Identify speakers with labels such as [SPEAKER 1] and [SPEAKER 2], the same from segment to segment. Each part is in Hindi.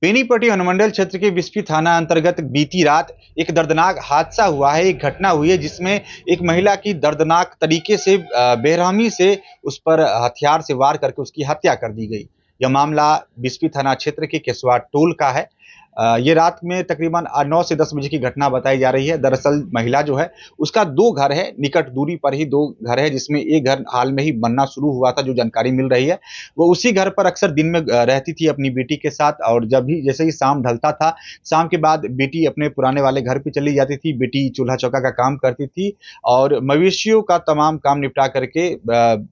[SPEAKER 1] बेनीपट्टी अनुमंडल क्षेत्र के बिस्फी थाना अंतर्गत बीती रात एक दर्दनाक हादसा हुआ है। एक घटना हुई है जिसमें एक महिला की दर्दनाक तरीके से बेरहमी से उस पर हथियार से वार करके उसकी हत्या कर दी गई। यह मामला बिस्फी थाना क्षेत्र के केसवा टोल का है। ये रात में तकरीबन 9 से 10 बजे की घटना बताई जा रही है। दरअसल महिला जो है उसका 2 घर है, निकट दूरी पर ही 2 घर है, जिसमें एक घर हाल में ही बनना शुरू हुआ था। जो जानकारी मिल रही है वो उसी घर पर अक्सर दिन में रहती थी अपनी बेटी के साथ, और जब भी जैसे ही शाम ढलता था, शाम के बाद बेटी अपने पुराने वाले घर पे चली जाती थी। बेटी चूल्हा चौका का काम करती थी और मवेशियों का तमाम काम निपटा करके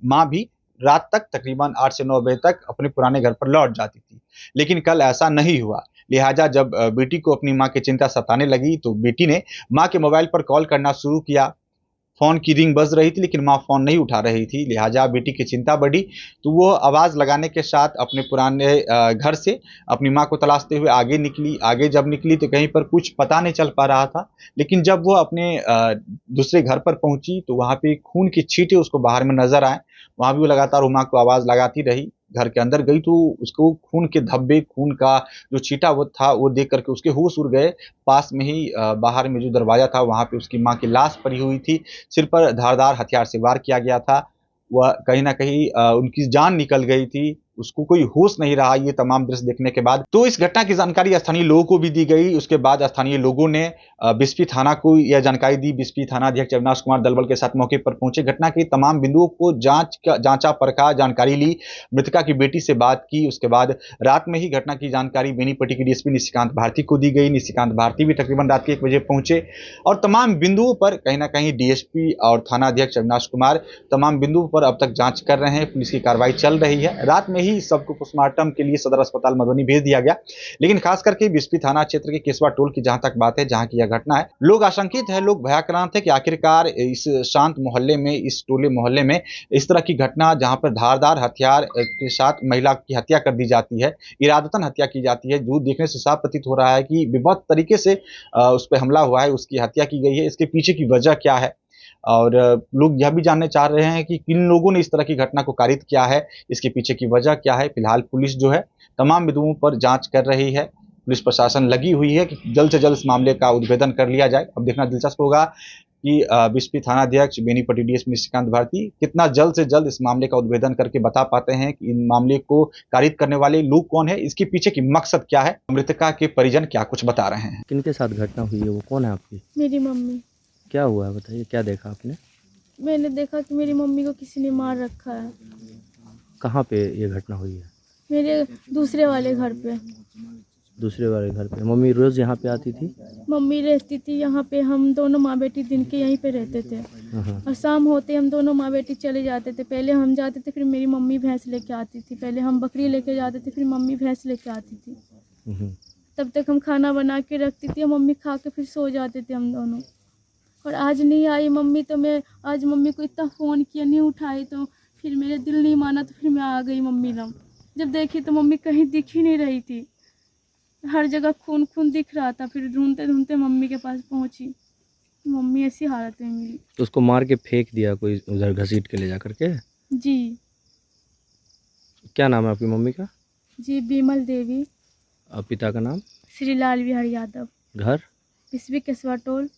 [SPEAKER 1] माँ भी रात तक तकरीबन 8 से 9 बजे तक अपने पुराने घर पर लौट जाती थी। लेकिन कल ऐसा नहीं हुआ। लिहाजा जब बेटी को अपनी माँ की चिंता सताने लगी तो बेटी ने माँ के मोबाइल पर कॉल करना शुरू किया। फ़ोन की रिंग बज रही थी लेकिन माँ फ़ोन नहीं उठा रही थी। लिहाजा बेटी की चिंता बढ़ी तो वो आवाज़ लगाने के साथ अपने पुराने घर से अपनी माँ को तलाशते हुए आगे निकली। आगे जब निकली तो कहीं पर कुछ पता नहीं चल पा रहा था। लेकिन जब वो अपने दूसरे घर पर पहुँची तो वहाँ पे खून की छींटे उसको बाहर में नज़र आए। वहाँ भी वो लगातार वो माँ को आवाज़ लगाती रही। घर के अंदर गई तो उसको खून के धब्बे, खून का जो छींटा वो था वो देख कर के उसके होश उड़ गए। पास में ही बाहर में जो दरवाज़ा था वहाँ पे उसकी माँ की लाश पड़ी हुई थी। सिर पर धारदार हथियार से वार किया गया था। वह कहीं न कहीं उनकी जान निकल गई थी। उसको कोई होश नहीं रहा ये तमाम दृश्य देखने के बाद। तो इस घटना की जानकारी स्थानीय लोगों को भी दी गई। उसके बाद स्थानीय लोगों ने बिस्फी थाना को यह जानकारी दी। बिस्फी थाना अध्यक्ष अविनाश कुमार दलबल के साथ मौके पर पहुंचे। घटना के तमाम बिंदुओं को जांचा परखा, जानकारी ली, मृतका की बेटी से बात की। उसके बाद रात में ही घटना की जानकारी बेनीपट्टी के डीएसपी निशिकांत भारती को दी गई। निशिकांत भारती भी तकरीबन रात के 1 बजे पहुंचे और तमाम बिंदुओं पर कहीं न कहीं डीएसपी और थाना अध्यक्ष अविनाश कुमार तमाम बिंदुओं पर अब तक जांच कर रहे हैं। पुलिस की कार्रवाई चल रही है। रात में ही सबको पोस्टमार्टम के लिए सदर अस्पताल मधुबनी भेज दिया गया। लेकिन खास करके बिस्फी थाना क्षेत्र के केसवा टोल की जहां तक बात है, जहां की यह घटना है, लोग आशंकित है, लोग भयाक्रांत है कि आखिरकार इस शांत मोहल्ले में, इस टोले मोहल्ले में इस तरह की घटना जहां पर धारदार हथियार के साथ महिला की हत्या कर दी जाती है, इरादतन हत्या की जाती है, जो देखने से साफ प्रतीत हो रहा है कि विभत्स तरीके से उस पर हमला हुआ है, उसकी हत्या की गई है। इसके पीछे की वजह क्या है और लोग यह भी जानने चाह रहे हैं कि किन लोगों ने इस तरह की घटना को कारित किया है, इसके पीछे की वजह क्या है। फिलहाल पुलिस जो है तमाम बिंदुओं पर जांच कर रही है। पुलिस प्रशासन लगी हुई है कि जल्द से जल्द इस मामले का उद्भेदन कर लिया जाए। अब देखना दिलचस्प होगा कि बिस्फी थाना अध्यक्ष बेनीपट्टी डीएसपी निशिकांत भारती कितना जल्द से जल्द इस मामले का उद्भेदन करके बता पाते हैं कि इन मामले को कारित करने वाले लोग कौन है, इसके पीछे की मकसद क्या है, मृतका के परिजन क्या कुछ बता रहे हैं।
[SPEAKER 2] किनके साथ घटना हुई है, वो कौन है आपकी?
[SPEAKER 3] मेरी मम्मी।
[SPEAKER 2] क्या हुआ है बताइए, क्या देखा आपने?
[SPEAKER 3] मैंने देखा कि मेरी मम्मी को किसी ने मार रखा है।
[SPEAKER 2] कहाँ पे ये घटना हुई है?
[SPEAKER 3] मेरे दूसरे वाले घर पे।
[SPEAKER 2] दूसरे वाले घर पे? मम्मी रोज़ यहाँ पे आती थी?
[SPEAKER 3] मम्मी रहती थी यहाँ पे। हम दोनों माँ बेटी दिन के यहीं पे रहते थे और शाम होते हम दोनों माँ बेटी चले जाते थे। पहले हम जाते थे, फिर मेरी मम्मी भैंस लेके आती थी। पहले हम बकरी लेके जाते थे, फिर मम्मी भैंस लेके आती थी। तब तक हम खाना बना के रखती थी, मम्मी खा के फिर सो जाते थे हम दोनों। और आज नहीं आई मम्मी, तो मैं आज मम्मी को इतना फ़ोन किया, नहीं उठाई, तो फिर मेरे दिल नहीं माना, तो फिर मैं आ गई मम्मी नाम। जब देखी तो मम्मी कहीं दिख ही नहीं रही थी, हर जगह खून खून दिख रहा था। फिर ढूंढते ढूंढते मम्मी के पास पहुंची, मम्मी ऐसी हालत में मिली।
[SPEAKER 2] तो उसको मार के फेंक दिया कोई उधर, घसीट के ले जा करके?
[SPEAKER 3] जी।
[SPEAKER 2] क्या नाम है आपकी मम्मी का?
[SPEAKER 3] जी, बिमल देवी।
[SPEAKER 2] और पिता का नाम?
[SPEAKER 3] श्रीलाल बिहारी यादव।
[SPEAKER 2] घर?
[SPEAKER 3] बिस्फी केसवा टोल।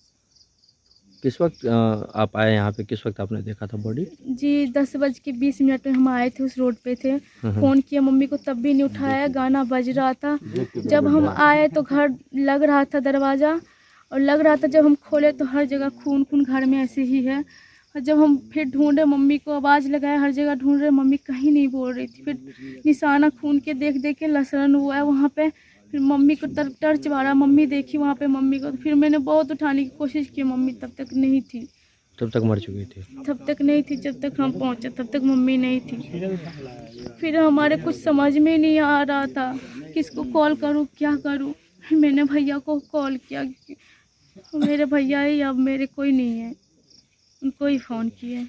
[SPEAKER 2] किस वक्त आप आए यहाँ पे, किस वक्त आपने देखा था बॉडी?
[SPEAKER 3] जी 10:20 में हम आए थे, उस रोड पे थे। फ़ोन किया मम्मी को, तब भी नहीं उठाया, गाना बज रहा था। जब हम आए तो घर लग रहा था दरवाज़ा, और लग रहा था जब हम खोले तो हर जगह खून खून, घर में ऐसे ही है। और जब हम फिर ढूंढे, मम्मी को आवाज़ लगाए, हर जगह ढूंढ रहे, मम्मी कहीं नहीं बोल रही थी। फिर निशाना खून के देख देख के लसरन हुआ है वहाँ पे। फिर मम्मी को टर्च मारा, मम्मी देखी वहाँ पे मम्मी को, तो फिर मैंने बहुत उठाने की कोशिश की, मम्मी तब तक नहीं थी।
[SPEAKER 2] तब तक मर चुकी थी?
[SPEAKER 3] तब तक नहीं थी, जब तक हम पहुँचे तब तक मम्मी नहीं थी। फिर हमारे कुछ समझ में नहीं आ रहा था, किसको कॉल करूँ, क्या करूँ। मैंने भैया को कॉल किया, मेरे भैया ही, अब मेरे कोई नहीं है, उनको ही फ़ोन किए।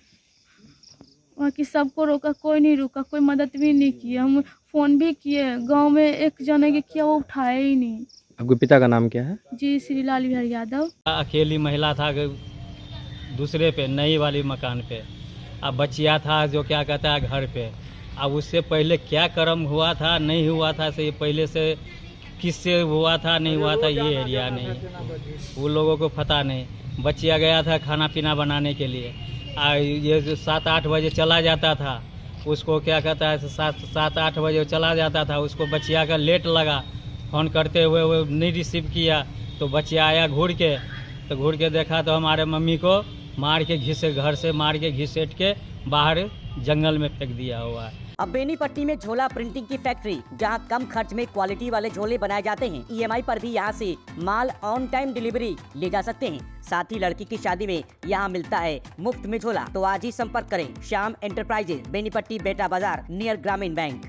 [SPEAKER 3] बाकी सबको रोका, कोई नहीं रुका, कोई मदद भी नहीं की। हम फ़ोन भी किए, गांव में एक जने के किया, वो उठाया ही नहीं।
[SPEAKER 2] आपके पिता का नाम क्या है?
[SPEAKER 3] जी, श्रीलाल बिहारी यादव।
[SPEAKER 4] अकेली महिला था दूसरे पे, नई वाली मकान पे। अब बच्चिया था जो क्या कहता है घर पे। अब उससे पहले क्या कर्म हुआ था नहीं हुआ था, से पहले से किससे हुआ था नहीं हुआ था ये एरिया नहीं है, वो लोगों को पता नहीं। बच्चिया गया था खाना पीना बनाने के लिए, ये जो 7-8 बजे चला जाता था, उसको क्या कहता है 7-8 बजे चला जाता था, उसको बच्चिया का लेट लगा, फ़ोन करते हुए वो नहीं रिसीव किया, तो बच्चिया आया घूर के देखा तो हमारे मम्मी को मार के घर से मार के घिसेट के बाहर जंगल में फेंक दिया हुआ है।
[SPEAKER 5] अब बेनीपट्टी में झोला प्रिंटिंग की फैक्ट्री, जहां कम खर्च में क्वालिटी वाले झोले बनाए जाते हैं। EMI पर भी यहां से माल ऑन टाइम डिलीवरी ले जा सकते हैं। साथ ही लड़की की शादी में यहां मिलता है मुफ्त में झोला। तो आज ही संपर्क करें श्याम एंटरप्राइजेज, बेनीपट्टी, बेटा बाजार, नियर ग्रामीण बैंक।